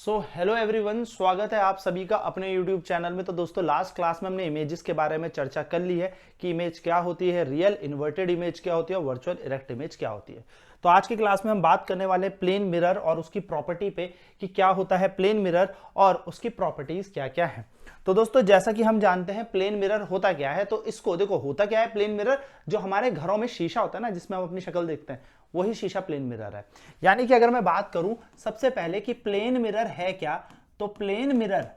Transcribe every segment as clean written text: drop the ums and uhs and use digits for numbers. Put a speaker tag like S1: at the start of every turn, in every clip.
S1: Hello everyone, स्वागत है आप सभी का अपने YouTube चैनल में। तो दोस्तों, लास्ट क्लास में हमने इमेजेस के बारे में चर्चा कर ली है कि इमेज क्या होती है, रियल इन्वर्टेड इमेज क्या होती है और वर्चुअल इरेक्ट इमेज क्या होती है। तो आज की क्लास में हम बात करने वाले हैं प्लेन मिरर और उसकी प्रॉपर्टी पे कि क्या होता है प्लेन मिरर और उसकी प्रॉपर्टीज क्या क्या है। तो दोस्तों, जैसा कि हम जानते हैं प्लेन मिरर होता क्या है, तो इसको देखो, होता क्या है प्लेन मिरर, जो हमारे घरों में शीशा होता है ना, जिसमें हम अपनी शक्ल देखते हैं, वही शीशा प्लेन मिरर है। यानी कि अगर मैं बात करूं सबसे पहले कि प्लेन मिरर है क्या, तो प्लेन मिरर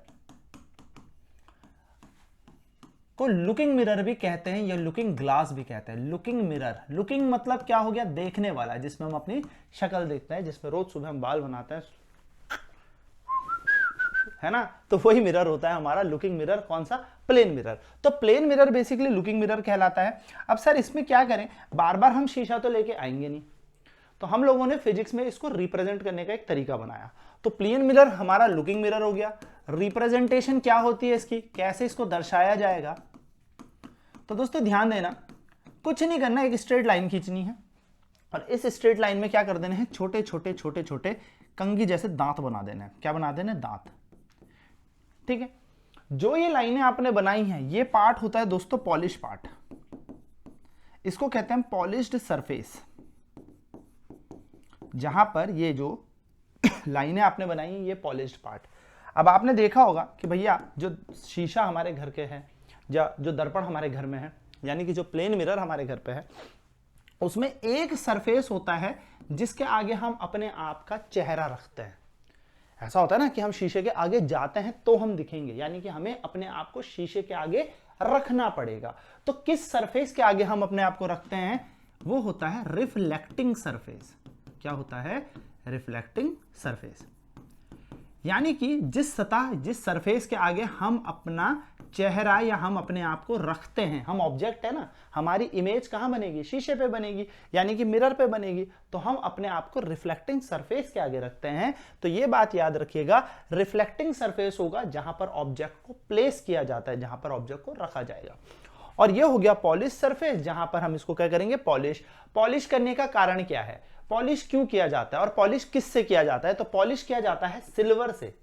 S1: को लुकिंग मिरर भी कहते हैं या लुकिंग ग्लास भी कहते हैं। लुकिंग मिरर, लुकिंग मतलब क्या हो गया, देखने वाला, जिसमें हम अपनी शक्ल देखते हैं, जिसमें रोज सुबह हम बाल बनाते हैं, है ना, तो वही मिरर होता है हमारा लुकिंग मिरर। कौन सा? Plane mirror. तो plane mirror basically looking mirror कहलाता है। अब सर इसमें क्या करें, बार बार हम शीशा तो लेके आएंगे नहीं, तो हम लोगों ने फिजिक्स में इसको रिप्रेजेंट करने का एक तरीका बनाया। तो प्लेन मिरर हमारा लुकिंग मिरर हो गया। रिप्रेजेंटेशन क्या होती है इसकी, कैसे इसको दर्शाया जाएगा, तो दोस्तों ध्यान देना, कुछ नहीं करना, एक स्ट्रेट लाइन खींचनी है और इस स्ट्रेट लाइन में क्या कर देने हैं, छोटे छोटे छोटे छोटे कंघी जैसे दांत बना देने हैं। क्या बना देने? दांत। ठीक है। जो ये लाइनें आपने बनाई हैं, ये पार्ट होता है दोस्तों पॉलिश पार्ट, इसको कहते हैं पॉलिश्ड सरफेस। जहां पर ये जो लाइनें आपने बनाई हैं, ये पॉलिश्ड पार्ट। अब आपने देखा होगा कि भैया जो शीशा हमारे घर के हैं या जो दर्पण हमारे घर में है, यानी कि जो प्लेन मिरर हमारे घर पे है, उसमें एक सरफेस होता है जिसके आगे हम अपने आप का चेहरा रखते हैं। ऐसा होता है ना कि हम शीशे के आगे जाते हैं तो हम दिखेंगे, यानी कि हमें अपने आप को शीशे के आगे रखना पड़ेगा। तो किस सरफेस के आगे हम अपने आप को रखते हैं, वो होता है रिफ्लेक्टिंग सरफेस। क्या होता है? Reflecting surface. यानी कि जिस सतह, जिस सरफेस के आगे हम अपना चेहरा या हम अपने आप को रखते हैं, हम ऑब्जेक्ट है ना, हमारी इमेज कहां बनेगी? शीशे पे बनेगी, यानी कि मिरर पे बनेगी। तो हम अपने आप को रिफ्लेक्टिंग सरफेस के आगे रखते हैं। तो ये बात याद रखिएगा, रिफ्लेक्टिंग सरफेस होगा जहां पर ऑब्जेक्ट को प्लेस किया जाता है, जहां पर ऑब्जेक्ट को रखा जाएगा। और ये हो गया पॉलिश सरफेस, जहां पर हम इसको क्या करेंगे? पॉलिश। पॉलिश करने का कारण क्या है, पॉलिश क्यों किया जाता है और पॉलिश किससे किया जाता है? तो पॉलिश किया जाता है सिल्वर से।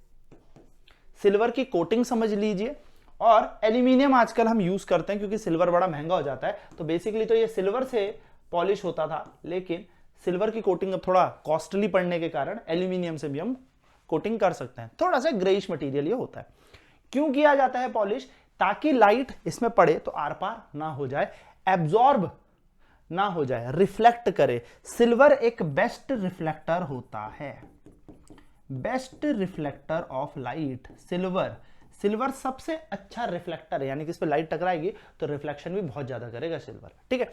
S1: सिल्वर की कोटिंग समझ लीजिए, और एल्यूमिनियम आजकल हम यूज करते हैं क्योंकि सिल्वर बड़ा महंगा हो जाता है। तो बेसिकली तो ये सिल्वर से पॉलिश होता था, लेकिन सिल्वर की कोटिंग अब थोड़ा कॉस्टली पड़ने के कारण एल्यूमिनियम से भी हम कोटिंग कर सकते हैं। थोड़ा सा ग्रेइश मटेरियल ये होता है। क्यों किया जाता है पॉलिश? ताकि लाइट इसमें पड़े तो आर पार ना हो जाए, एब्जॉर्ब ना हो जाए, रिफ्लेक्ट करे। सिल्वर एक बेस्ट रिफ्लेक्टर होता है, best reflector of light. Silver सबसे अच्छा रिफ्लेक्टर है, यानी कि इस पे लाइट टकराएगी तो रिफ्लेक्शन भी बहुत ज्यादा करेगा सिल्वर। ठीक है,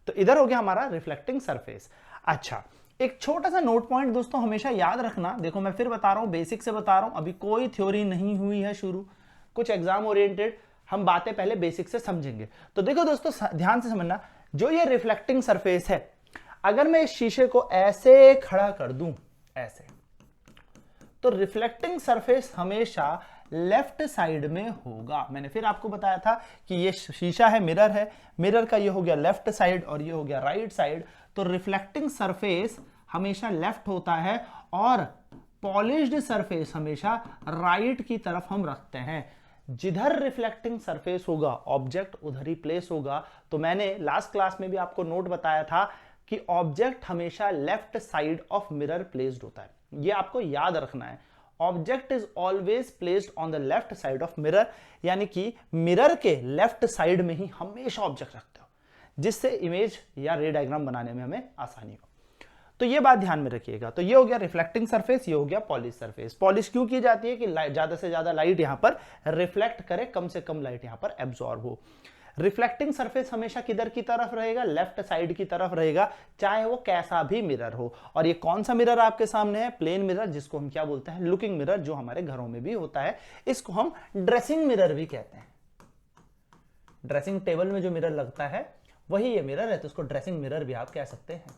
S1: तो इधर हो गया हमारा रिफ्लेक्टिंग सरफेस। अच्छा, एक छोटा सा नोट पॉइंट दोस्तों हमेशा याद रखना, देखो मैं फिर बता रहा हूं, बेसिक से बता रहा हूं, अभी कोई थ्योरी नहीं हुई है शुरू, कुछ एग्जाम ओरिएंटेड हम बातें पहले बेसिक से समझेंगे। तो देखो दोस्तों, ध्यान से समझना, जो ये रिफ्लेक्टिंग सरफेस है, अगर मैं इस शीशे को ऐसे खड़ा कर दूं, ऐसे, तो रिफ्लेक्टिंग सरफेस हमेशा लेफ्ट साइड में होगा। मैंने फिर आपको बताया था कि ये शीशा है, मिरर है, मिरर का ये हो गया लेफ्ट साइड और ये हो गया राइट साइड। तो रिफ्लेक्टिंग सरफेस हमेशा लेफ्ट होता है और पॉलिश्ड सरफेस हमेशा राइट की तरफ हम रखते हैं। जिधर रिफ्लेक्टिंग सरफेस होगा ऑब्जेक्ट उधर ही प्लेस होगा। तो मैंने लास्ट क्लास में भी आपको नोट बताया था कि ऑब्जेक्ट हमेशा left side of mirror placed होता है, ये आपको याद रखना है। Object is always placed on the left side of mirror, यानी कि मिरर के लेफ्ट साइड में ही हमेशा ऑब्जेक्ट रखते हो, जिससे इमेज या रे डायग्राम बनाने में हमें आसानी हो। तो ये बात ध्यान में रखिएगा। तो ये हो गया रिफ्लेक्टिंग सरफेस, ये हो गया पॉलिश सरफेस। पॉलिश क्यों की जाती है? कि ज्यादा से ज्यादा लाइट यहां पर रिफ्लेक्ट करे, कम से कम लाइट यहां पर एब्जॉर्ब हो। रिफ्लेक्टिंग सरफेस हमेशा किधर की तरफ रहेगा? लेफ्ट साइड की तरफ रहेगा, चाहे वो कैसा भी मिरर हो। और ये कौन सा मिरर आपके सामने है? प्लेन मिरर, जिसको हम क्या बोलते हैं? लुकिंग मिरर, जो हमारे घरों में भी होता है। इसको हम ड्रेसिंग मिरर भी कहते हैं। ड्रेसिंग टेबल में जो मिरर लगता है वही ये मिरर है, तो उसको ड्रेसिंग मिरर भी आप कह सकते हैं।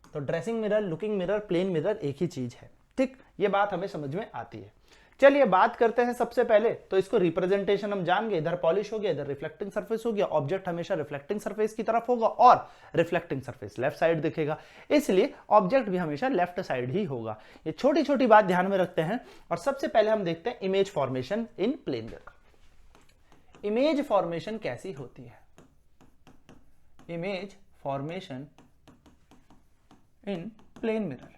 S1: तो dressing mirror, looking mirror, plane mirror एक ही चीज है। ठीक, ये बात हमें समझ में आती है। चलिए बात करते हैं सबसे पहले, तो इसको रिप्रेजेंटेशन हम जान गए, इधर पॉलिश हो गया, इधर रिफ्लेक्टिंग सरफेस हो गया। ऑब्जेक्ट हमेशा रिफ्लेक्टिंग सरफेस की तरफ होगा और रिफ्लेक्टिंग सरफेस लेफ्ट साइड दिखेगा, इसलिए ऑब्जेक्ट भी हमेशा लेफ्ट साइड ही होगा। ये छोटी छोटी बात ध्यान में रखते हैं। और सबसे पहले हम देखते हैं image formation in plane mirror. Image formation कैसी होती है? Image formation in plane mirror.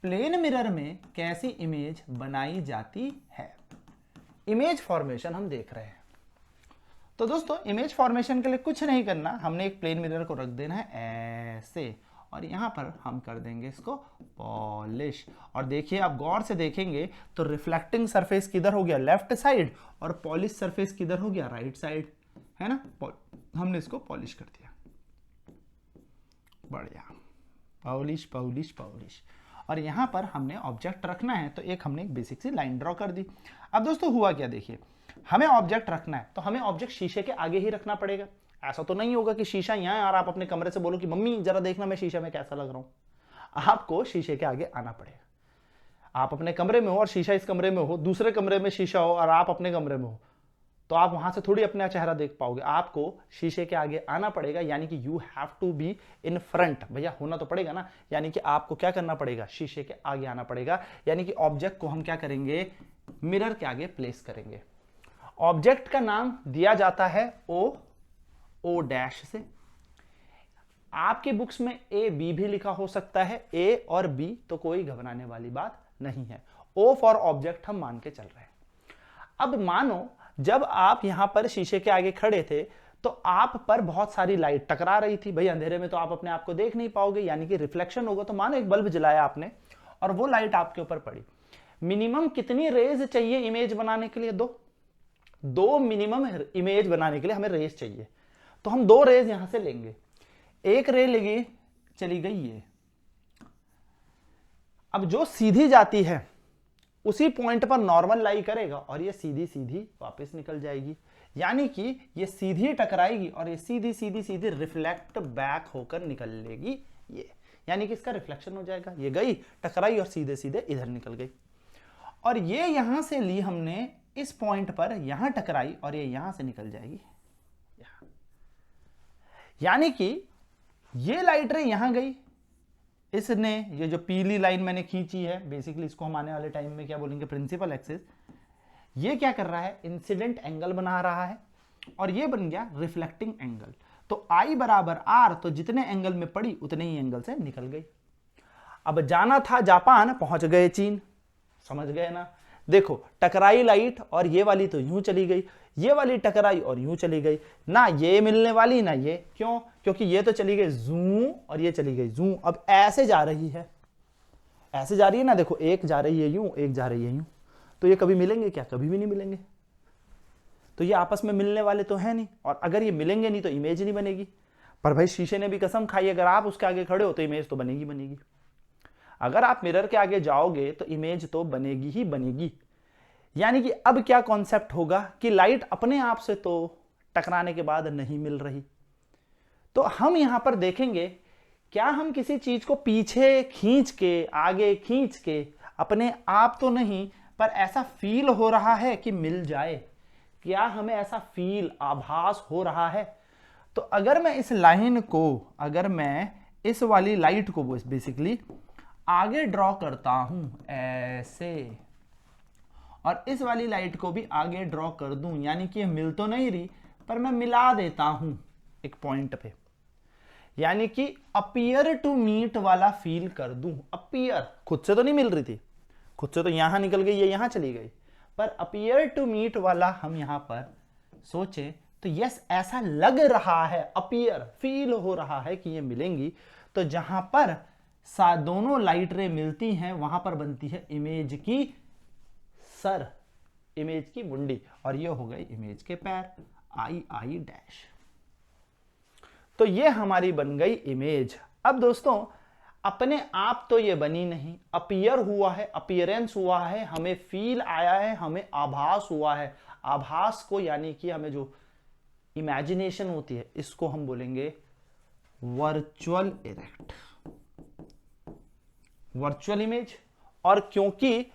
S1: Plane mirror में कैसी इमेज बनाई जाती है? इमेज फॉर्मेशन हम देख रहे हैं। तो दोस्तों इमेज फॉर्मेशन के लिए कुछ नहीं करना, हमने एक प्लेन मिरर को रख देना है ऐसे, और यहां पर हम कर देंगे इसको पॉलिश। और देखिए आप गौर से देखेंगे तो रिफ्लेक्टिंग सरफेस किधर हो गया? लेफ्ट साइड, और पॉलिश सरफेस किधर हो गया? राइट साइड, है ना? हमने इसको पॉलिश कर दिया, बढ़िया, पॉलिश पॉलिश पॉलिश। और यहां पर हमने ऑब्जेक्ट रखना है, तो एक हमने एक बेसिक सी लाइन ड्रॉ कर दी। अब दोस्तों हुआ क्या, देखिए हमें ऑब्जेक्ट रखना है तो हमें ऑब्जेक्ट शीशे के आगे ही रखना पड़ेगा। ऐसा तो नहीं होगा कि शीशा यहाँ है और आप अपने कमरे से बोलो कि मम्मी जरा देखना मैं शीशे में कैसा लग रहा हूं। आपको शीशे के आगे आना पड़ेगा। आप अपने कमरे में हो और शीशा इस कमरे में हो, दूसरे कमरे में शीशा हो और आप अपने कमरे में हो, तो आप वहां से थोड़ी अपना चेहरा देख पाओगे। आपको शीशे के आगे आना पड़ेगा, यानी कि you have to be in front. भैया होना तो पड़ेगा ना, यानी कि आपको क्या करना पड़ेगा? शीशे के आगे आना पड़ेगा। यानी कि ऑब्जेक्ट को हम क्या करेंगे? मिरर के आगे प्लेस करेंगे। ऑब्जेक्ट का नाम दिया जाता है ओ डैश से। आपके बुक्स में ए बी भी लिखा हो सकता है, ए और बी, तो कोई घबराने वाली बात नहीं है। ओ फॉर ऑब्जेक्ट हम मान के चल रहे हैं। अब मानो जब आप यहां पर शीशे के आगे खड़े थे तो आप पर बहुत सारी लाइट टकरा रही थी। भाई अंधेरे में तो आप अपने आप को देख नहीं पाओगे, यानी कि रिफ्लेक्शन होगा। तो मानो एक बल्ब जलाया आपने और वो लाइट आपके ऊपर पड़ी। मिनिमम कितनी रेज चाहिए इमेज बनाने के लिए? दो मिनिमम इमेज बनाने के लिए हमें रेज चाहिए, तो हम 2 रेज यहां से लेंगे। एक रे लेगी, चली गई ये। अब जो सीधी जाती है उसी पॉइंट पर नॉर्मल लाई करेगा और ये सीधी सीधी वापस निकल जाएगी, यानी कि ये सीधी टकराएगी और ये सीधी सीधी सीधी रिफ्लेक्ट बैक होकर निकल लेगी ये, यानी कि इसका रिफ्लेक्शन हो जाएगा। ये गई टकराई और सीधे सीधे इधर निकल गई। और ये यहां से ली हमने इस पॉइंट पर, यहां टकराई और ये यहां से निकल जाएगी यहां। यानी कि ये लाइट रे यहां गई, इसने ये जो पीली लाइन मैंने खींची है, बेसिकली इसको हम आने वाले टाइम में क्या बोलेंगे? Principal axis. ये क्या कर रहा है? इंसिडेंट एंगल बना रहा है और ये बन गया रिफ्लेक्टिंग एंगल। तो I बराबर R, तो जितने एंगल में पड़ी उतने ही एंगल से निकल गई। अब जाना था जापान, पहुंच गए चीन। समझ गए ना? देखो टकराई लाइट और ये वाली तो यूं चली गई, ये वाली टकराई और यूं चली गई ना, ये मिलने वाली ना ये। क्यों? क्योंकि ये तो चली गई जू और ये चली गई जू। अब ऐसे जा रही है, ऐसे जा रही है ना, देखो एक जा रही है यूं, एक जा रही है यूं, तो ये कभी मिलेंगे क्या? कभी भी नहीं मिलेंगे। तो ये आपस में मिलने वाले तो है नहीं, और अगर ये मिलेंगे नहीं तो इमेज नहीं बनेगी। पर भाई शीशे ने भी कसम खाई, अगर आप उसके आगे खड़े हो तो इमेज तो बनेगी बनेगी। अगर आप मिरर के आगे जाओगे तो इमेज तो बनेगी ही बनेगी। यानी कि अब क्या कॉन्सेप्ट होगा कि लाइट अपने आप से तो टकराने के बाद नहीं मिल रही, तो हम यहां पर देखेंगे क्या हम किसी चीज को पीछे खींच के, आगे खींच के, अपने आप तो नहीं पर ऐसा फील हो रहा है कि मिल जाए। क्या हमें ऐसा फील, आभास हो रहा है? तो अगर मैं इस लाइन को, अगर मैं इस वाली लाइट को बेसिकली आगे ड्रॉ करता हूं ऐसे, और इस वाली लाइट को भी आगे ड्रॉ कर दूं, यानी कि मिल तो नहीं रही पर मैं मिला देता हूं एक पॉइंट पे, यानी कि अपीयर टू मीट वाला फील कर दूं। अपीयर, खुद से तो नहीं मिल रही थी, खुद से तो यहां निकल गई, ये यहां चली गई, पर अपीयर टू मीट वाला हम यहां पर सोचे तो यस ऐसा लग रहा है, अपीयर फील हो रहा है कि ये मिलेंगी। तो जहां पर दोनों लाइट रे मिलती हैं वहां पर बनती है इमेज की सर, इमेज की मुंडी, और ये हो गई इमेज के पैर, आई डैश। तो ये हमारी बन गई इमेज। अब दोस्तों अपने आप तो ये बनी नहीं, अपीयर हुआ है, अपीयरेंस हुआ है, हमें फील आया है, हमें आभास हुआ है। आभास को यानी कि हमें जो इमेजिनेशन होती है इसको हम बोलेंगे वर्चुअल इफेक्ट, वर्चुअल इमेज। और क्योंकि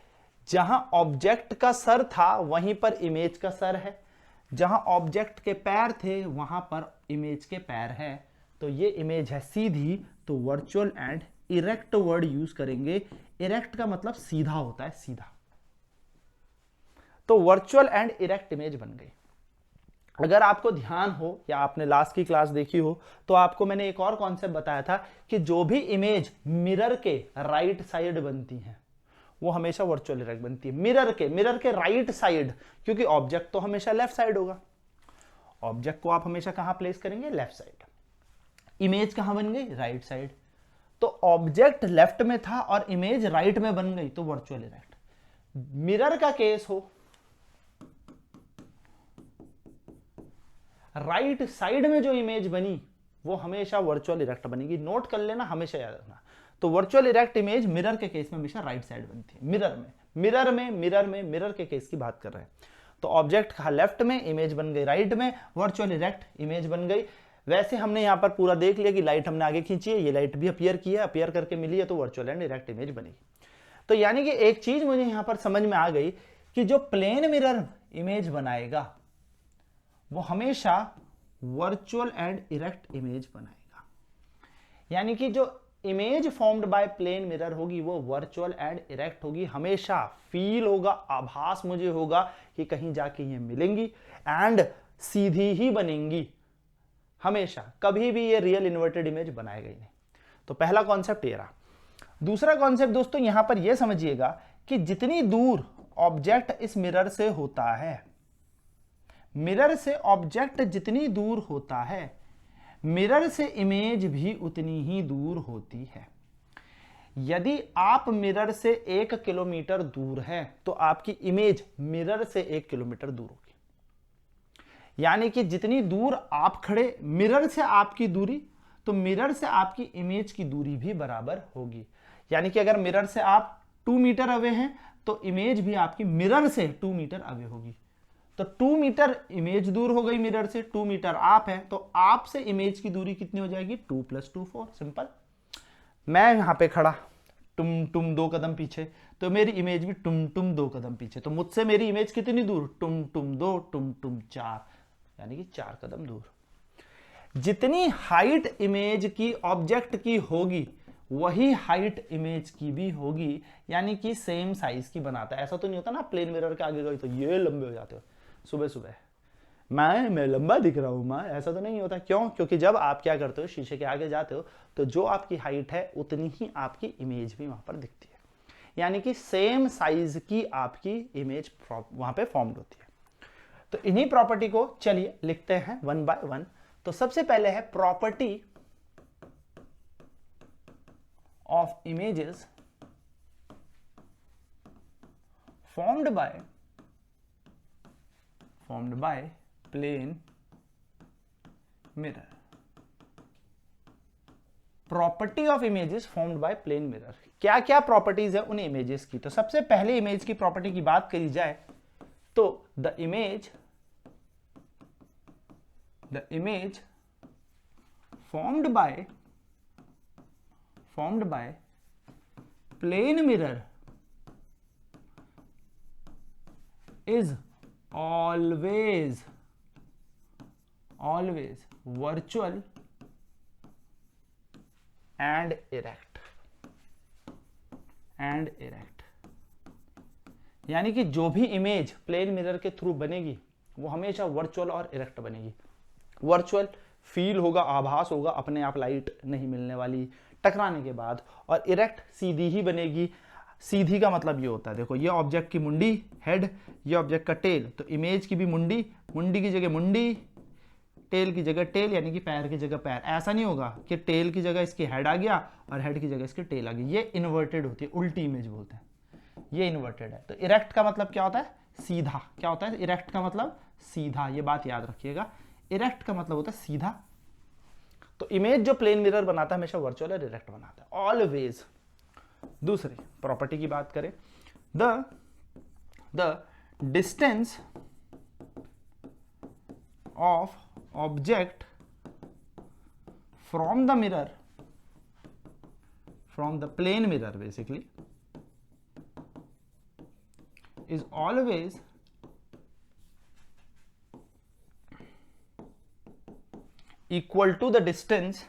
S1: जहां ऑब्जेक्ट का सर था वहीं पर इमेज का सर है, जहां ऑब्जेक्ट के पैर थे वहां पर इमेज के पैर है। तो ये इमेज है सीधी, तो virtual and erect word use करेंगे। इरेक्ट का मतलब सीधा होता है, सीधा। तो वर्चुअल एंड इरेक्ट इमेज बन गई। अगर आपको ध्यान हो या आपने लास्ट की क्लास देखी हो तो आपको मैंने एक और कॉन्सेप्ट बताया था कि जो भी इमेज मिरर के राइट साइड बनती है वो हमेशा वर्चुअल इरेक्ट बनती है। मिरर के राइट साइड, क्योंकि ऑब्जेक्ट तो हमेशा लेफ्ट साइड होगा। ऑब्जेक्ट को आप हमेशा कहां प्लेस करेंगे? Left side. इमेज कहां बन गई? Right side. तो ऑब्जेक्ट लेफ्ट में था और इमेज राइट में बन गई, तो वर्चुअल इरेक्ट। मिरर का केस हो, राइट साइड में जो इमेज बनी वो हमेशा वर्चुअल इरेक्ट बनेगी। नोट कर लेना, हमेशा याद रखना। तो वर्चुअल इरेक्ट इमेज मिरर के केस में हमेशा राइट साइड बनती है। मिरर के केस की बात कर रहे हैं। तो ऑब्जेक्ट कहा लेफ्ट में, इमेज बन गई राइट में, वर्चुअल इरेक्ट इमेज बन गई। वैसे हमने यहां पर पूरा देख लिया कि लाइट हमने आगे खींची है, ये लाइट भी अपीयर की है, अपीयर करके मिली है, तो वर्चुअल एंड इरेक्ट इमेज बनेगी। तो यानी कि एक चीज मुझे यहां पर समझ में आ गई कि जो प्लेन मिरर इमेज बनाएगा वो हमेशा वर्चुअल एंड इरेक्ट इमेज बनाएगा। यानी कि जो image formed by plane mirror होगी वो वर्चुअल एंड इरेक्ट होगी। हमेशा फील होगा, आभास मुझे होगा कि कहीं जाके ये मिलेंगी एंड सीधी ही बनेंगी हमेशा। कभी भी ये रियल इन्वर्टेड इमेज बनाएगा ही नहीं। तो पहला कॉन्सेप्ट ये रहा। दूसरा कॉन्सेप्ट दोस्तों यहां पर यह समझिएगा कि जितनी दूर ऑब्जेक्ट इस मिरर से होता है, मिरर से ऑब्जेक्ट जितनी दूर होता है, मिरर से इमेज भी उतनी ही दूर होती है। यदि आप मिरर से 1 किलोमीटर दूर है तो आपकी इमेज मिरर से 1 किलोमीटर दूर होगी। यानी कि जितनी दूर आप खड़े, मिरर से आपकी दूरी, तो मिरर से आपकी इमेज की दूरी भी बराबर होगी। यानी कि अगर मिरर से आप 2 मीटर अवे हैं तो इमेज भी आपकी मिरर से 2 मीटर अवे होगी। तो 2 मीटर इमेज दूर हो गई मिरर से, 2 मीटर आप है, तो आप से इमेज की दूरी कितनी हो जाएगी? 2 + 2 4। सिंपल। मैं यहां पे खड़ा, तुम 2 कदम पीछे, तो मेरी इमेज भी तुम 2 कदम पीछे, तो मुझसे मेरी इमेज कितनी दूर? तुम 2, तुम 4, यानी कि 4 कदम दूर। जितनी हाइट इमेज की ऑब्जेक्ट की होगी वही हाइट इमेज की भी होगी, यानी कि सेम साइज की बनाता है। ऐसा तो नहीं होता ना प्लेन मिरर के आगे गई तो ये लंबे हो जाते हो सुबह सुबह, मैं लंबा दिख रहा हूं माँ, ऐसा तो नहीं होता। क्यों? क्योंकि जब आप क्या करते हो, शीशे के आगे जाते हो, तो जो आपकी हाइट है उतनी ही आपकी इमेज भी वहां पर दिखती है। यानी कि सेम साइज की आपकी इमेज वहां पे फॉर्म्ड होती है। तो इन्हीं प्रॉपर्टी को चलिए लिखते हैं 1 by 1। तो सबसे पहले है property of images formed by plane mirror। Property of images formed by plane mirror. क्या क्या प्रॉपर्टीज है उन इमेजेस की? तो सबसे पहले इमेज की प्रॉपर्टी की बात करी जाए तो the image formed by plane mirror is always virtual and erect। यानी कि जो भी इमेज प्लेन मिरर के थ्रू बनेगी वो हमेशा वर्चुअल और इरेक्ट बनेगी। वर्चुअल फील होगा, आभास होगा, अपने आप लाइट नहीं मिलने वाली टकराने के बाद, और इरेक्ट सीधी ही बनेगी। सीधी का मतलब ये होता है, देखो ये ऑब्जेक्ट की मुंडी हेड, ये ऑब्जेक्ट का टेल, तो इमेज की भी मुंडी, मुंडी की जगह मुंडी, टेल की जगह टेल, यानी कि पैर की जगह पैर। ऐसा नहीं होगा कि टेल की जगह इसकी हेड आ गया और हेड की जगह इसकी टेल आ गई। ये इन्वर्टेड होती है, उल्टी इमेज बोलते हैं, ये इन्वर्टेड है। तो इरेक्ट का मतलब क्या होता है? सीधा। क्या होता है इरेक्ट का मतलब? सीधा। ये बात याद रखिएगा, इरेक्ट का मतलब होता है सीधा। तो इमेज जो प्लेन मिरर बनाता है हमेशा वर्चुअल और इरेक्ट बनाता है, ऑलवेज। दूसरी प्रॉपर्टी की बात करें, the distance of object from the mirror, from the plane mirror basically, is always equal to the distance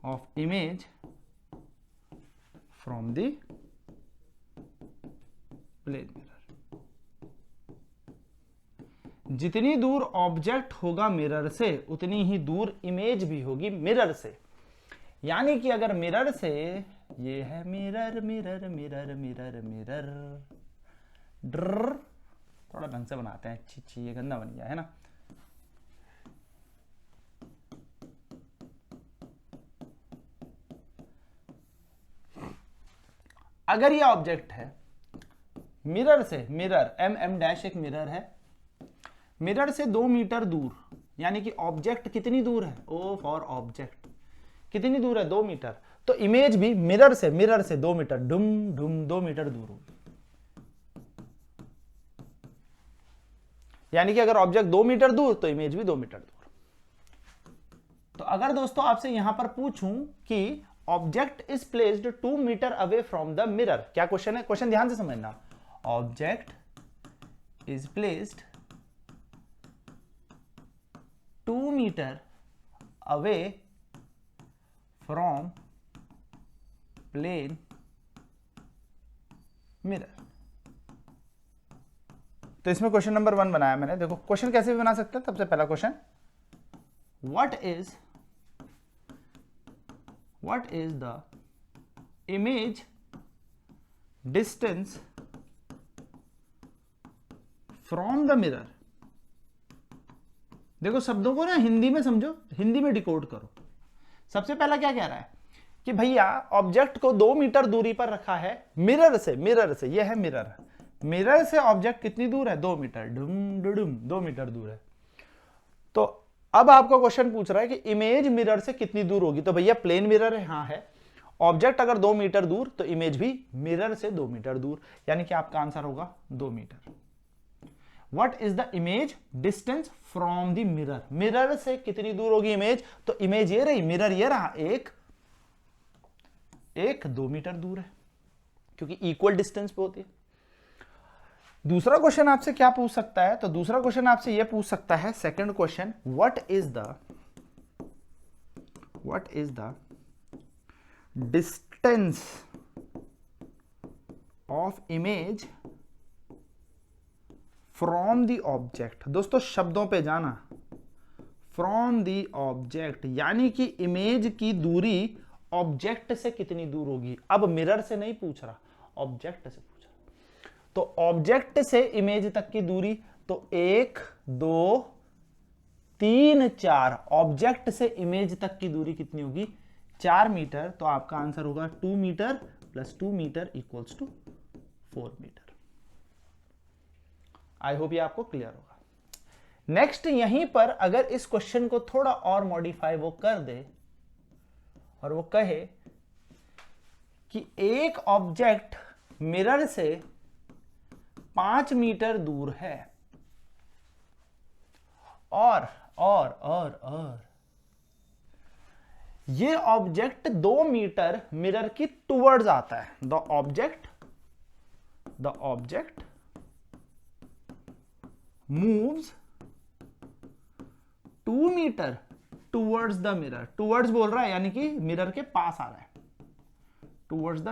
S1: of image from the plane mirror। जितनी दूर ऑब्जेक्ट होगा मिरर से उतनी ही दूर इमेज भी होगी मिरर से। यानी कि अगर मिरर से, ये है mirror mirror mirror mirror mirror, ड्र, थोड़ा ढंग से बनाते हैं, छी ये गंदा बन गया है ना। अगर ये ऑब्जेक्ट है मिरर से, मिरर एम डैश एक मिरर है, मिरर से 2 मीटर दूर, यानी कि ऑब्जेक्ट कितनी दूर है, ओ फॉर ऑब्जेक्ट कितनी दूर है, 2 मीटर, तो इमेज भी मिरर से 2 मीटर, डुम डुम 2 मीटर दूर होगी। यानी कि अगर ऑब्जेक्ट 2 मीटर दूर तो इमेज भी 2 मीटर दूर। तो अगर दोस्तों आपसे यहां पर पूछूं कि object is placed 2 metre away from the mirror, क्या क्वेश्चन है, क्वेश्चन ध्यान से समझना, object is placed 2 metre away from plane mirror. तो इसमें क्वेश्चन नंबर 1 बनाया मैंने। देखो क्वेश्चन कैसे भी बना सकते हैं। सबसे पहला question, what is the image distance from the mirror. देखो शब्दों को ना हिंदी में समझो, हिंदी में डिकोड करो। सबसे पहला क्या कह रहा है कि भैया ऑब्जेक्ट को 2 मीटर दूरी पर रखा है मिरर से, यह है मिरर, मिरर से ऑब्जेक्ट कितनी दूर है, 2 मीटर, डुम डुडुम 2 मीटर दूर है। तो अब आपको क्वेश्चन पूछ रहा है कि इमेज मिरर से कितनी दूर होगी। तो भैया प्लेन मिरर है, हाँ है, ऑब्जेक्ट अगर 2 मीटर दूर तो इमेज भी मिरर से 2 मीटर दूर, यानी कि आपका आंसर होगा 2 metre. What is the image distance from the mirror? Mirror से कितनी दूर होगी इमेज, तो इमेज ये रही, मिरर ये रहा, एक 2 मीटर दूर है, क्योंकि इक्वल डिस्टेंस पे होती है। दूसरा क्वेश्चन आपसे क्या पूछ सकता है, तो दूसरा क्वेश्चन आपसे ये पूछ सकता है, second question, what is the distance of image from the object. दोस्तों शब्दों पे जाना, फ्रॉम दी ऑब्जेक्ट यानी कि इमेज की दूरी ऑब्जेक्ट से कितनी दूर होगी। अब मिरर से नहीं पूछ रहा, ऑब्जेक्ट से पूछ रहा। तो ऑब्जेक्ट से इमेज तक की दूरी, तो 1 2 3 4, ऑब्जेक्ट से इमेज तक की दूरी कितनी होगी, 4 मीटर। तो आपका आंसर होगा 2 metre plus 2 metre equals to 4 metre. I hope ये आपको क्लियर होगा। नेक्स्ट यहीं पर अगर इस क्वेश्चन को थोड़ा और मॉडिफाई वो कर दे और वो कहे कि एक ऑब्जेक्ट मिरर से 5 मीटर दूर है और ये ऑब्जेक्ट 2 मीटर मिरर की टुवर्ड्स आता है। The object moves 2 metre towards the mirror. Towards बोल रहा है यानी कि मिरर के पास आ रहा है, towards the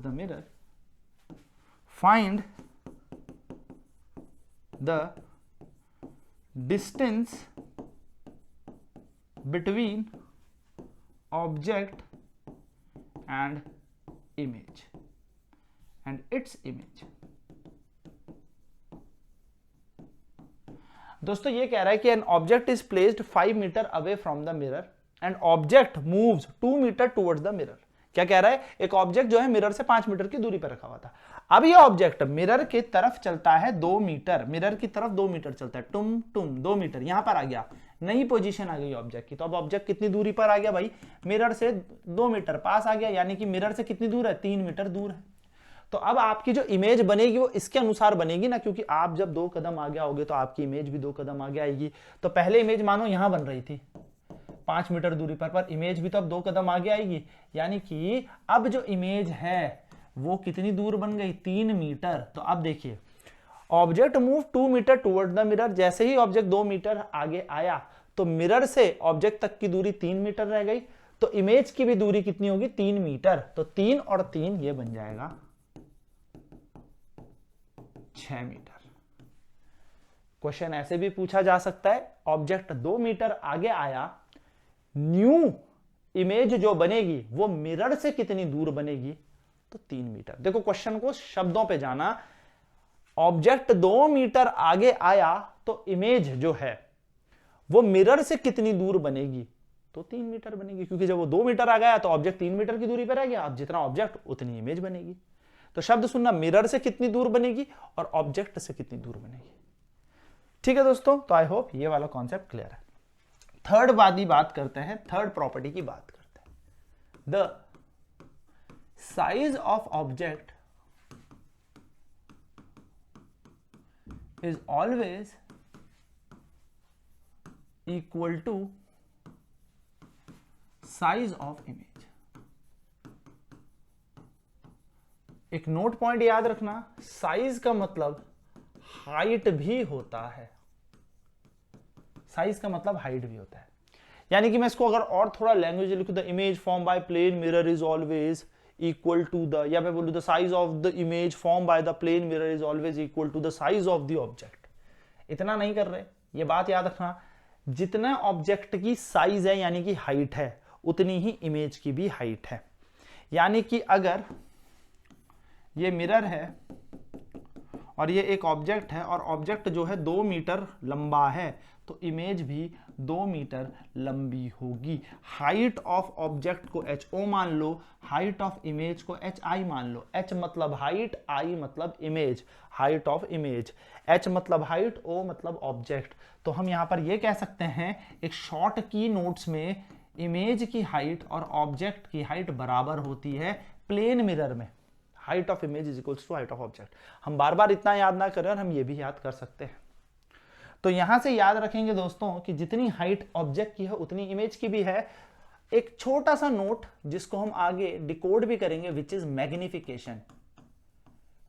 S1: mirror. Find the distance between object and image and its image। दोस्तों ये कह रहा है कि an object is placed 5 metre away from the mirror and object moves 2 metre towards the mirror। क्या कह रहा है, एक ऑब्जेक्ट जो है मिरर से 5 मीटर की दूरी पर रखा हुआ था। अब ये ऑब्जेक्ट मिरर की तरफ चलता है 2 मीटर, मिरर की तरफ 2 मीटर चलता है, टुम 2 मीटर, यहां पर आ गया, नई पोजीशन आ गई ऑब्जेक्ट की। तो अब ऑब्जेक्ट कितनी दूरी पर आ गया भाई, मिरर से 2 मीटर पास आ गया, यानी कि मिरर से कितनी दूर है, 3 मीटर दूर है। तो अब आपकी जो इमेज बनेगी वो इसके अनुसार बनेगी ना, क्योंकि आप जब 2 कदम आगे आओगे तो आपकी इमेज भी 2 कदम आगे आएगी। तो पहले इमेज मानो यहां बन रही थी 5 मीटर दूरी पर इमेज भी तो अब 2 कदम आगे आएगी, यानी कि अब जो इमेज है वो कितनी दूर बन गई, 3 मीटर। तो अब देखिए, object move 2 metre toward the mirror, जैसे ही ऑब्जेक्ट 2 मीटर आगे आया तो मिरर से ऑब्जेक्ट तक की दूरी 3 मीटर रह गई, तो इमेज की भी दूरी कितनी होगी, 3 मीटर। तो 3 और 3 ये बन जाएगा 6 मीटर। क्वेश्चन ऐसे भी पूछा जा सकता है, ऑब्जेक्ट 2 मीटर आगे आया, न्यू इमेज जो बनेगी वो मिरर से कितनी दूर बनेगी, तो 3 मीटर। देखो क्वेश्चन को शब्दों पे जाना, ऑब्जेक्ट 2 मीटर आगे आया तो इमेज जो है वो मिरर से कितनी दूर बनेगी, तो 3 मीटर बनेगी, क्योंकि जब वो 2 मीटर आ गया तो ऑब्जेक्ट 3 मीटर की दूरी पर आ गया। अब जितना ऑब्जेक्ट उतनी इमेज बनेगी। तो शब्द सुनना, मिरर से कितनी दूर बनेगी और ऑब्जेक्ट से कितनी दूर बनेगी। ठीक है दोस्तों, तो आई होप ये वाला कॉन्सेप्ट क्लियर है। थर्ड बात करते हैं, थर्ड प्रॉपर्टी की बात करते हैं। The size of object is always equal to size of image. एक नोट पॉइंट याद रखना, साइज का मतलब हाइट भी होता है, साइज का मतलब हाइट भी होता है। यानी कि मैं इसको अगर और थोड़ा लैंग्वेज लिखूं, the image form by plane mirror is always equal to the, या मैं बोलूं the size of the image form by the plane mirror is always equal to the size of the object. इतना नहीं कर रहे, ये बात याद रखना, जितना ऑब्जेक्ट की साइज है यानी कि हाइट है, उतनी ही इमेज की भी हाइट है। यानी कि अगर ये मिरर है और ये एक ऑब्जेक्ट है, और ऑब्जेक्ट जो है 2 मीटर लंबा है, तो इमेज भी 2 मीटर लंबी होगी। हाइट ऑफ ऑब्जेक्ट को HO मान लो, हाइट ऑफ इमेज को HI मान लो। H मतलब हाइट, I मतलब image, height of image. H मतलब हाइट, O मतलब ऑब्जेक्ट। तो हम यहां पर ये कह सकते हैं, एक शॉर्ट की नोट्स में इमेज की हाइट और ऑब्जेक्ट की हाइट बराबर होती है प्लेन मिरर में। Height of image is equals to height of object. हम बार बार इतना याद ना करें और हम ये भी याद कर सकते हैं। तो यहां से याद रखेंगे दोस्तों कि जितनी हाइट ऑब्जेक्ट की है उतनी इमेज की भी है। एक छोटा सा नोट जिसको हम आगे डिकोड भी करेंगे, विच इज मैग्निफिकेशन।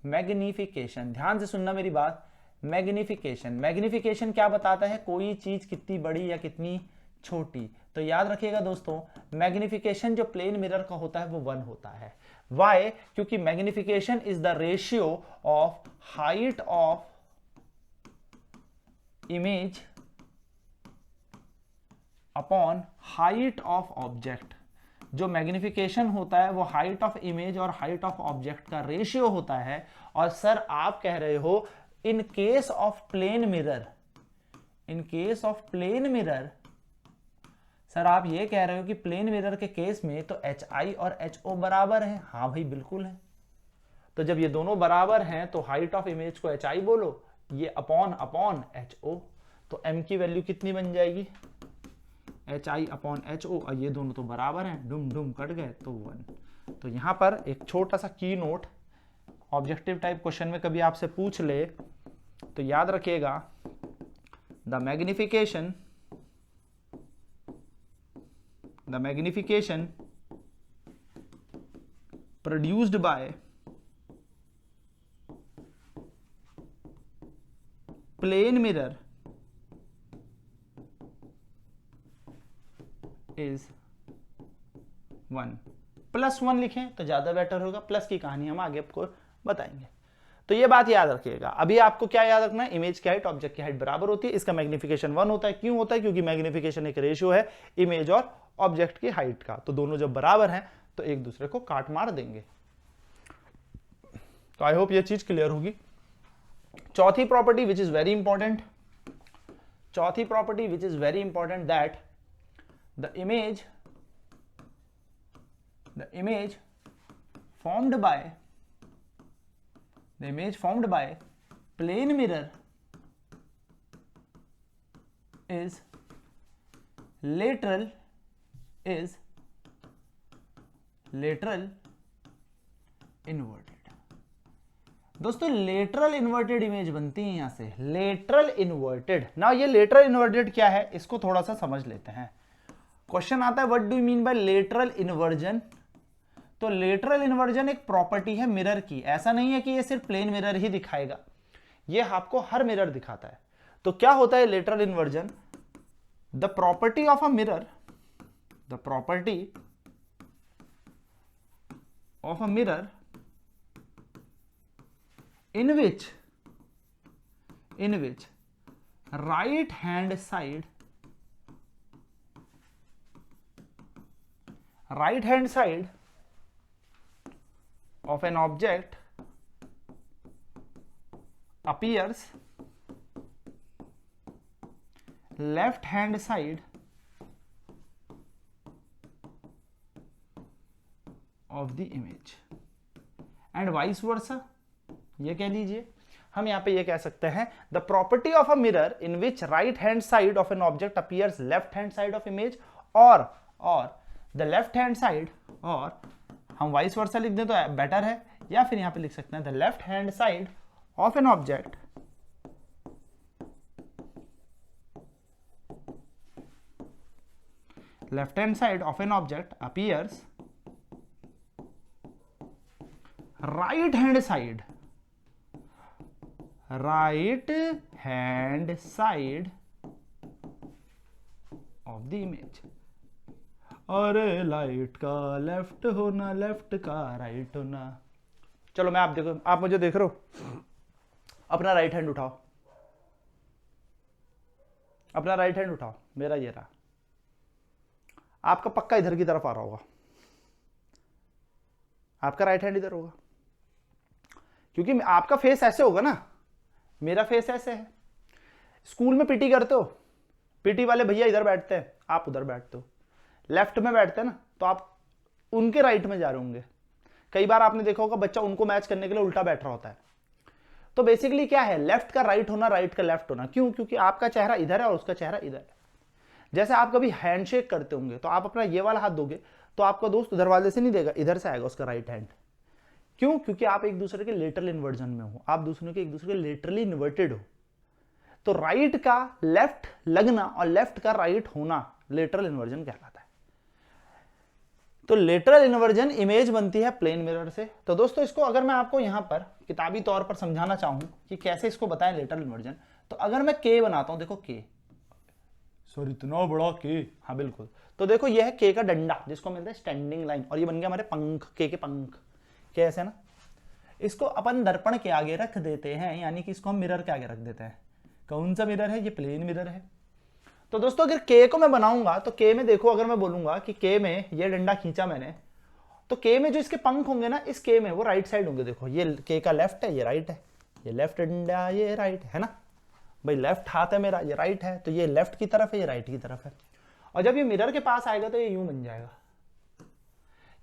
S1: मैग्निफिकेशन, ध्यान से सुनना मेरी बात। मैग्निफिकेशन, मैग्निफिकेशन क्या बताता है, कोई चीज कितनी बड़ी या कितनी छोटी। तो याद रखिएगा दोस्तों, मैग्निफिकेशन जो प्लेन मिरर का होता है वो 1 होता है। वाई? क्योंकि magnification is the ratio of height of image upon height of object. जो मैग्निफिकेशन होता है वो हाइट ऑफ इमेज और हाइट ऑफ ऑब्जेक्ट का रेशियो होता है। और सर आप कह रहे हो in case of plane mirror, in case of plane mirror, sir आप ये कह रहे हो कि प्लेन मिरर के केस में तो HI और HO बराबर है। हाँ भाई बिल्कुल है। तो जब ये दोनों बराबर हैं तो हाइट ऑफ इमेज को HI बोलो, ये अपॉन अपॉन HO, तो M की वैल्यू कितनी बन जाएगी, HI अपॉन HO, और ये दोनों तो बराबर हैं, डुम डुम कट गए तो 1। तो यहां पर एक छोटा सा की नोट, ऑब्जेक्टिव टाइप क्वेश्चन में कभी आपसे पूछ ले तो याद रखिएगा, the magnification produced by plane mirror is 1। +1 लिखें तो ज्यादा बेटर होगा, प्लस की कहानी हम आगे आपको बताएंगे। तो ये बात याद रखिएगा। अभी आपको क्या याद रखना है, इमेज की हाइट ऑब्जेक्ट की हाइट बराबर होती है, इसका मैग्निफिकेशन 1 होता है। क्यों होता है? क्योंकि मैग्निफिकेशन एक रेशियो है इमेज और ऑब्जेक्ट की हाइट का। तो दोनों जब बराबर हैं तो एक दूसरे को काट मार देंगे। तो आई होप ये चीज क्लियर होगी। चौथी property which is very important, चौथी property which is very important, that the image formed by plane mirror is lateral inverted। दोस्तों लेटरल इन्वर्टेड इमेज बनती है यहां से, लेटरल इन्वर्टेड। ना ये लेटरल इन्वर्टेड क्या है इसको थोड़ा सा समझ लेते हैं। क्वेश्चन आता है what do you mean by lateral inversion. तो लेटरल इन्वर्जन एक प्रॉपर्टी है मिरर की, ऐसा नहीं है कि ये सिर्फ प्लेन मिरर ही दिखाएगा, ये आपको हर मिरर दिखाता है। तो क्या होता है lateral inversion, the property of a mirror, the property of a mirror in which right hand side of an object appears left hand side of the image and vice versa। ये कह लीजिए, हम यहां पे ये कह सकते हैं the property of a mirror in which right hand side of an object appears left hand side of image, और द लेफ्ट हैंड साइड, और हम वाइस वर्सा लिख दें तो बेटर है, या फिर यहां पे लिख सकते हैं the left hand side of an object appears right hand side of the image. अरे लाइट का लेफ्ट होना, लेफ्ट का राइट होना। चलो मैं, आप देखो, आप मुझे देख रहे हो, अपना राइट हैंड उठाओ, अपना राइट हैंड उठाओ, मेरा ये रहा, आपका पक्का इधर की तरफ आ रहा होगा, आपका राइट हैंड इधर होगा, क्योंकि आपका फेस ऐसे होगा ना, मेरा फेस ऐसे है। स्कूल में पीटी करते हो, पीटी वाले भैया इधर बैठते हैं, आप उधर बैठते हो, लेफ्ट में बैठते हैं ना, तो आप उनके राइट में जा रहे होंगे। कई बार आपने देखा होगा बच्चा उनको मैच करने के लिए उल्टा बैठ रहा होता है। तो बेसिकली क्या है, लेफ्ट का राइट होना, राइट का लेफ्ट होना। क्यों? क्योंकि आपका चेहरा इधर है और उसका चेहरा इधर है। जैसे आप कभी हैंडशेक करते होंगे तो आप अपना ये वाला हाथ दोगे तो आपका दोस्त दरवाजे से नहीं देगा, इधर से आएगा उसका राइट हैंड। क्यों? क्योंकि आप एक दूसरे के लेटरल इन्वर्जन में हो, आप दूसरे के एक दूसरे के लेटरली इन्वर्टेड हो। तो राइट का लेफ्ट लगना और लेफ्ट का राइट होना लेटरल इन्वर्जन कहलाता है। तो लेटरल इन्वर्जन इमेज बनती है प्लेन मिरर से। तो दोस्तों इसको अगर मैं आपको यहां पर किताबी तौर पर समझाना चाहूं कि कैसे इसको बताएं लेटरल इन्वर्जन, तो अगर मैं के बनाता हूं, देखो के, सॉरी इतना बड़ा के, हाँ बिल्कुल, तो देखो यह है के का डंडा जिसको मिलता है स्टैंडिंग लाइन, और ये बन गया हमारे पंख, के पंख, कैसे ना। इसको अपन दर्पण के आगे रख देते हैं, यानी कि इसको हम मिरर के आगे रख देते हैं। कौन सा मिरर है? ये प्लेन मिरर है। तो दोस्तों अगर के को मैं बनाऊंगा तो के में देखो, अगर मैं बोलूंगा कि के में ये डंडा खींचा मैंने, तो के में जो इसके पंख होंगे ना, इस के में वो राइट साइड होंगे। देखो ये के का लेफ्ट है, ये राइट है, ये लेफ्ट डंडा, ये राइट है ना भाई, लेफ्ट हाथ है मेरा, ये राइट है, तो ये लेफ्ट की तरफ है, ये राइट की तरफ है। और जब ये मिरर के पास आएगा तो ये यूं बन जाएगा,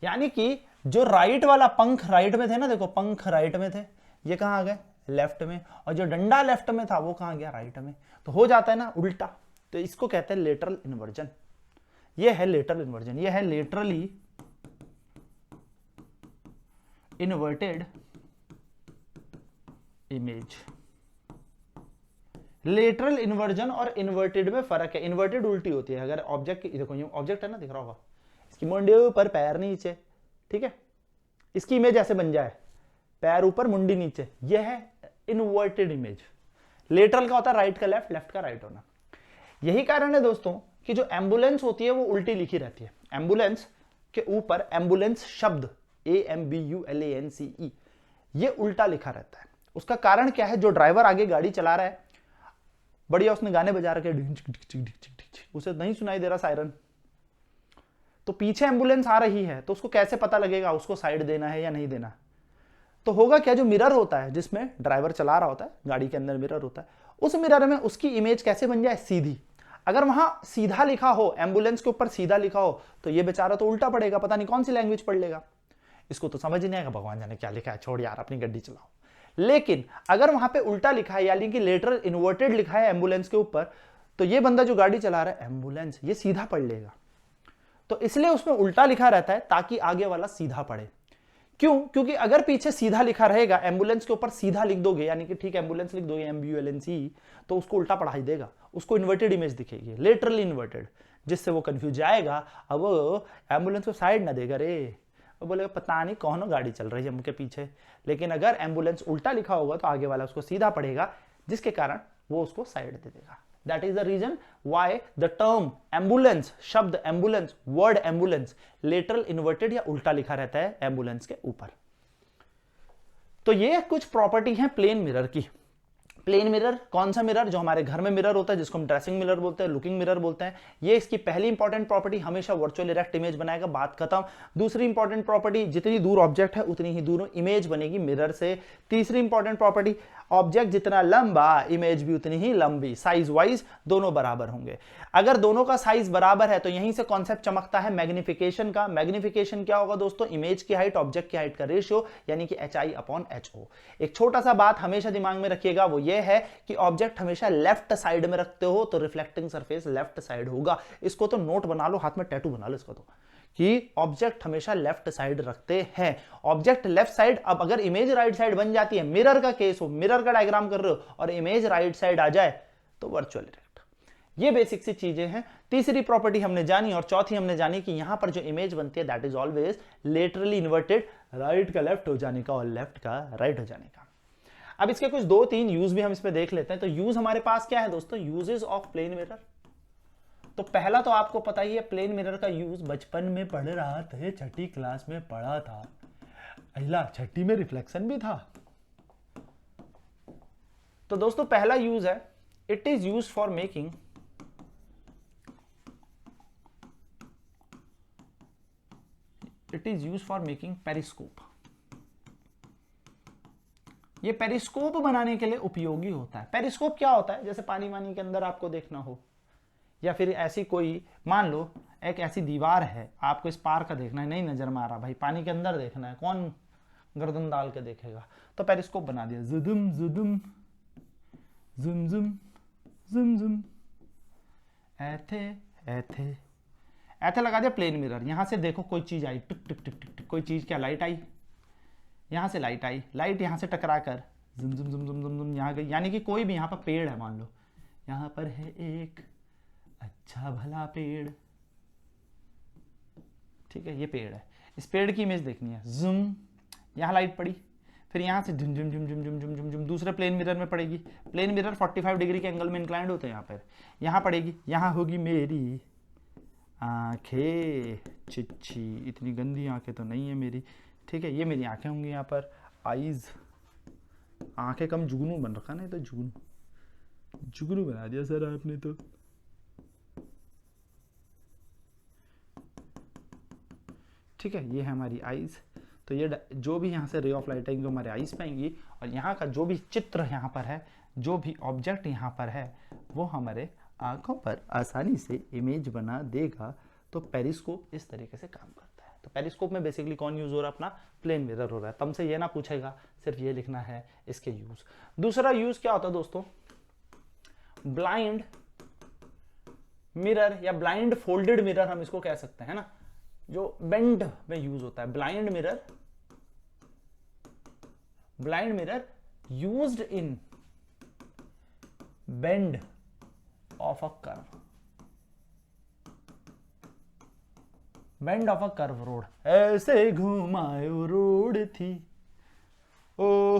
S1: यानी कि जो राइट वाला पंख राइट में थे ना, देखो पंख राइट में थे, ये कहां आ गए? लेफ्ट में, और जो डंडा लेफ्ट में था वो कहां गया? राइट में। तो हो जाता है ना उल्टा, तो इसको कहते हैं लेटरल इन्वर्जन। ये है लेटरल इन्वर्जन, ये है laterally inverted image. Lateral inversion और इन्वर्टेड में फर्क है। इन्वर्टेड उल्टी होती है, अगर ऑब्जेक्ट, देखो ये ऑब्जेक्ट है ना, दिख रहा होगा, इसकी मुंडी ऊपर पैर नीचे, ठीक है, इसकी इमेज ऐसे बन जाए, पैर ऊपर मुंडी नीचे, यह है इन्वर्टेड इमेज। लेटरल का होता है राइट का लेफ्ट, लेफ्ट का राइट होना। यही कारण है दोस्तों कि जो एम्बुलेंस होती है वो उल्टी लिखी रहती है। एम्बुलेंस के ऊपर एम्बुलेंस शब्द AMBULANCE ये उल्टा लिखा रहता है। उसका कारण क्या है? जो ड्राइवर आगे गाड़ी चला रहा है, बढ़िया उसने गाने बजा रखे, उसे नहीं सुनाई दे रहा सायरन, तो पीछे एम्बुलेंस आ रही है, तो उसको कैसे पता लगेगा उसको साइड देना है या नहीं देना? तो होगा क्या, जो मिरर होता है जिसमें ड्राइवर चला रहा होता है, गाड़ी के अंदर मिरर होता है, उस मिरर में उसकी इमेज कैसे बन जाए? सीधी। अगर वहां सीधा लिखा हो, एम्बुलेंस के ऊपर सीधा लिखा हो, तो ये बेचारा तो उल्टा पड़ेगा, पता नहीं कौन सी लैंग्वेज पढ़ लेगा, इसको तो समझ ही नहीं आएगा, भगवान जाने क्या लिखा है, छोड़ यार अपनी गड्डी चलाओ। लेकिन अगर वहां पे उल्टा लिखा है, यानी कि लेटरल इन्वर्टेड लिखा है एम्बुलेंस के ऊपर, तो ये बंदा जो गाड़ी चला रहा है, एम्बुलेंस, ये सीधा पढ़ लेगा। तो इसलिए उसमें उल्टा लिखा रहता है ताकि आगे वाला सीधा पढ़े। क्यों? क्योंकि अगर पीछे सीधा लिखा रहेगा, एम्बुलेंस के ऊपर सीधा लिख दोगे, यानी कि ठीक एम्बुलेंस लिख दोगे एम्बुलेंसी, तो उसको उल्टा पढ़ाई देगा, उसको इन्वर्टेड इमेज दिखेगी, लिटरली इन्वर्टेड, जिससे वो कंफ्यूज जाएगा। अब वो एम्बुलेंस को साइड ना देगा रे, वो बोलेगा पता नहीं कौन गाड़ी चल रही है उनके पीछे। लेकिन अगर एम्बुलेंस उल्टा लिखा होगा तो आगे वाला उसको सीधा पढ़ेगा, जिसके कारण वो उसको साइड दे देगा। That is the reason why the term ambulance, शब्द ambulance, word ambulance lateral inverted या उल्टा लिखा रहता है एम्बुलेंस के ऊपर। तो ये कुछ प्रॉपर्टी है प्लेन मिरर की। प्लेन मिरर कौन सा मिरर? जो हमारे घर में मिरर होता है, जिसको हम ड्रेसिंग मिरर बोलते हैं, लुकिंग मिरर बोलते हैं। ये इसकी पहली इंपॉर्टेंट प्रॉपर्टी, हमेशा वर्चुअल इरेक्ट इमेज बनाएगा, बात खत्म। दूसरी इंपॉर्टेंट प्रॉपर्टी, जितनी दूर ऑब्जेक्ट है उतनी ही दूर इमेज बनेगी मिरर से। तीसरी इंपॉर्टेंट प्रॉपर्टी, ऑब्जेक्ट जितना लंबा इमेज भी उतनी ही लंबी, साइज वाइज दोनों बराबर होंगे। अगर दोनों का साइज बराबर है तो यहीं से कॉन्सेप्ट चमकता है मैग्निफिकेशन का। मैग्निफिकेशन क्या होगा दोस्तों? इमेज की हाइट ऑब्जेक्ट की हाइट का रेशियो, यानी कि HI/HO। एक छोटा सा बात हमेशा दिमाग में रखिएगा, वो ये है कि ऑब्जेक्ट हमेशा लेफ्ट साइड में रखते हो तो रिफ्लेक्टिंग सरफेस लेफ्ट साइड होगा। इसको तो नोट बना लो, हाथ में टैटू बना लो इसको, तो कि ऑब्जेक्ट हमेशा लेफ्ट साइड रखते हैं। ऑब्जेक्ट लेफ्ट साइड, अब अगर इमेज राइट साइड बन जाती है, मिरर का केस हो, मिरर का डायग्राम कर रहे हो और इमेज राइट साइड आ जाए तो वर्चुअल इरेक्ट। ये बेसिक सी चीजें हैं। तीसरी प्रॉपर्टी हमने जानी, और चौथी हमने जानी कि यहां पर जो इमेज बनती है that is always laterally inverted, right का लेफ्ट हो जाने का और लेफ्ट का राइट हो जाने का। अब इसके कुछ 2-3 यूज भी हम इसमें देख लेते हैं। तो यूज हमारे पास क्या है दोस्तों? Uses of plane mirror. तो पहला तो आपको पता ही है, प्लेन मिरर का यूज बचपन में पढ़ रहा थे, छठी क्लास में पढ़ा था। अहिला छठी में रिफ्लेक्शन भी था। तो दोस्तों पहला यूज है, it is use for making periscope. ये पेरिस्कोप बनाने के लिए उपयोगी होता है। पेरिस्कोप क्या होता है? जैसे पानी वानी के अंदर आपको देखना हो, या फिर ऐसी कोई, मान लो एक ऐसी दीवार है, आपको इस पार का देखना है, नहीं नजर में आ रहा भाई, पानी के अंदर देखना है, कौन गर्दन डाल के देखेगा? तो पेरिस्कोप बना दिया, जुदुम जुदुम जुम जुम जुम जुम, ऐथे ऐथे ऐथे लगा दिया प्लेन मिरर। यहां से देखो कोई चीज आई, टिक टिक टिक टिक टिक, कोई चीज, क्या लाइट आई, यहां से लाइट आई, लाइट यहां से टकरा कर जुम जुम जुम जुम जुम जुम यहां गई। यानी कि कोई भी, यहां पर पेड़ है, मान लो यहां पर है एक अच्छा भला पेड़, ठीक है, ये पेड़ है, इस पेड़ की इमेज देखनी है, जूम, यहां लाइट पड़ी, फिर यहां से झुम झुम झुम झुम झुम झुम झुम झुम दूसरे प्लेन मिरर में पड़ेगी। प्लेन मिरर 45 डिग्री के एंगल में इंक्लाइंड होते हैं, यहाँ पर यहां पड़ेगी, यहां होगी मेरी आंखें, चिच्ची, इतनी गंदी आंखें तो नहीं है मेरी, ठीक है, ये मेरी आंखें होंगी यहाँ पर, आईज, आंखें कम जुगनू बन रखा ना, तो जुगनू बना दिया सर आपने तो। ठीक है, ये है हमारी आईज। तो ये जो भी यहाँ से रे ऑफ लाइट आएंगी वो हमारे आईज पे आएंगी, और यहाँ का जो भी चित्र यहाँ पर है, जो भी ऑब्जेक्ट यहाँ पर है, वो हमारे आंखों पर आसानी से इमेज बना देगा। तो पेरिस्कोप इस तरीके से काम करता है। तो पेरिस्कोप में बेसिकली कौन यूज हो रहा है? अपना प्लेन मिरर हो रहा है। तुमसे ये ना पूछेगा, सिर्फ ये लिखना है इसके यूज। दूसरा यूज क्या होता है दोस्तों? ब्लाइंड मिरर या ब्लाइंड फोल्डेड मिरर हम इसको कह सकते हैं ना, जो बेंड में यूज होता है। Blind mirror used in bend of a curve, bend of a curve road. ऐसे घुमायो रोड थी, ओ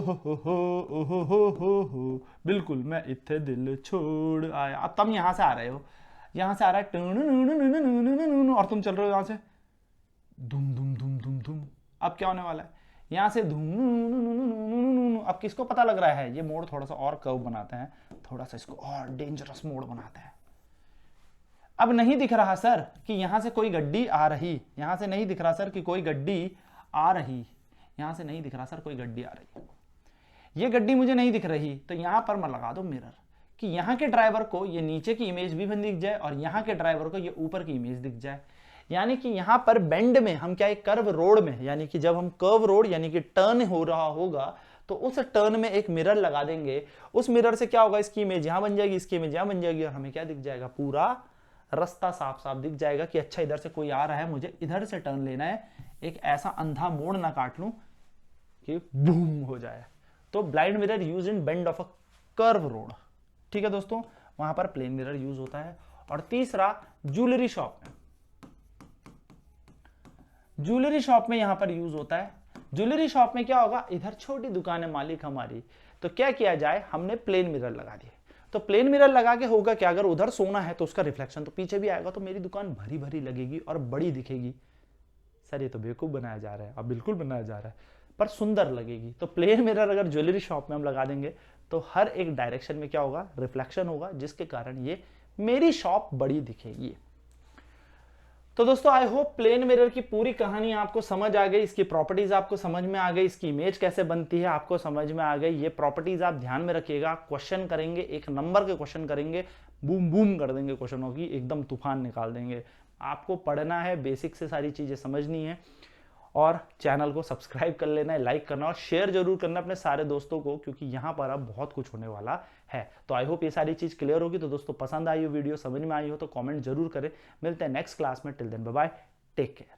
S1: हो, बिल्कुल मैं इत्थे दिल छोड़ आया। अब तुम यहां से आ रहे हो, यहां से आ रहा है और तुम चल रहे हो यहां से धूम धूम धूम धूम धूम। अब क्या होने वाला है? यहां से धूम, अब किसको पता लग रहा है? ये मोड़ थोड़ा सा और कर्व बनाते हैं, थोड़ा सा इसको और डेंजरस मोड़ बनाते हैं। अब नहीं दिख रहा सर कि यहां से कोई गड्डी आ रही, यहां से नहीं दिख रहा सर कि कोई गड्डी आ रही, यहां से नहीं दिख रहा सर कोई गड्डी आ रही, ये गड्डी मुझे नहीं दिख रही। तो यहां पर मैं लगा दो मिरर कि यहां के ड्राइवर को ये नीचे की इमेज भी दिख जाए और यहां के ड्राइवर को ये ऊपर की इमेज दिख जाए। यानी कि यहां पर बेंड में हम क्या, एक कर्व रोड में, यानी कि जब हम कर्व रोड यानी कि टर्न हो रहा होगा तो उस टर्न में एक मिरर लगा देंगे। उस मिरर से क्या होगा? इसकी इमेज यहां बन जाएगी, इसकी इमेज यहां बन जाएगी, और हमें क्या दिख जाएगा? पूरा रास्ता साफ साफ दिख जाएगा कि अच्छा इधर से कोई आ रहा है, मुझे इधर से टर्न लेना है, एक ऐसा अंधा मोड़ ना काट लूं कि बूम हो जाए। तो blind mirror use in bend of a curve road, ठीक है दोस्तों, वहां पर प्लेन मिरर यूज होता है। और तीसरा, ज्वेलरी शॉप में, ज्वेलरी शॉप में यहां पर यूज होता है। ज्वेलरी शॉप में क्या होगा, इधर छोटी दुकान है मालिक हमारी, तो क्या किया जाए, हमने प्लेन मिरर लगा दिए। तो प्लेन मिरर लगा के होगा क्या, अगर उधर सोना है तो उसका रिफ्लेक्शन तो पीछे भी आएगा, तो मेरी दुकान भरी भरी लगेगी और बड़ी दिखेगी। सर ये तो बेवकूफ बनाया जा रहा है, अब बिल्कुल बनाया जा रहा है, पर सुंदर लगेगी। तो प्लेन मिरर अगर ज्वेलरी शॉप में हम लगा देंगे तो हर एक डायरेक्शन में क्या होगा, रिफ्लेक्शन होगा, जिसके कारण ये मेरी शॉप बड़ी दिखेगी। तो दोस्तों आई होप प्लेन मिरर की पूरी कहानी आपको समझ आ गई, इसकी प्रॉपर्टीज आपको समझ में आ गई, इसकी इमेज कैसे बनती है आपको समझ में आ गई। ये प्रॉपर्टीज आप ध्यान में रखिएगा, क्वेश्चन करेंगे, एक नंबर के क्वेश्चन करेंगे, बूम बूम कर देंगे क्वेश्चनों की, एकदम तूफान निकाल देंगे। आपको पढ़ना है, बेसिक से सारी चीजें समझनी है, और चैनल को सब्सक्राइब कर लेना है, लाइक करना और शेयर जरूर करना अपने सारे दोस्तों को, क्योंकि यहां पर अब बहुत कुछ होने वाला है। तो आई होप ये सारी चीज क्लियर होगी। तो दोस्तों पसंद आई हो वीडियो, समझ में आई हो तो कमेंट जरूर करें। मिलते हैं नेक्स्ट क्लास में, till then bye bye, take care.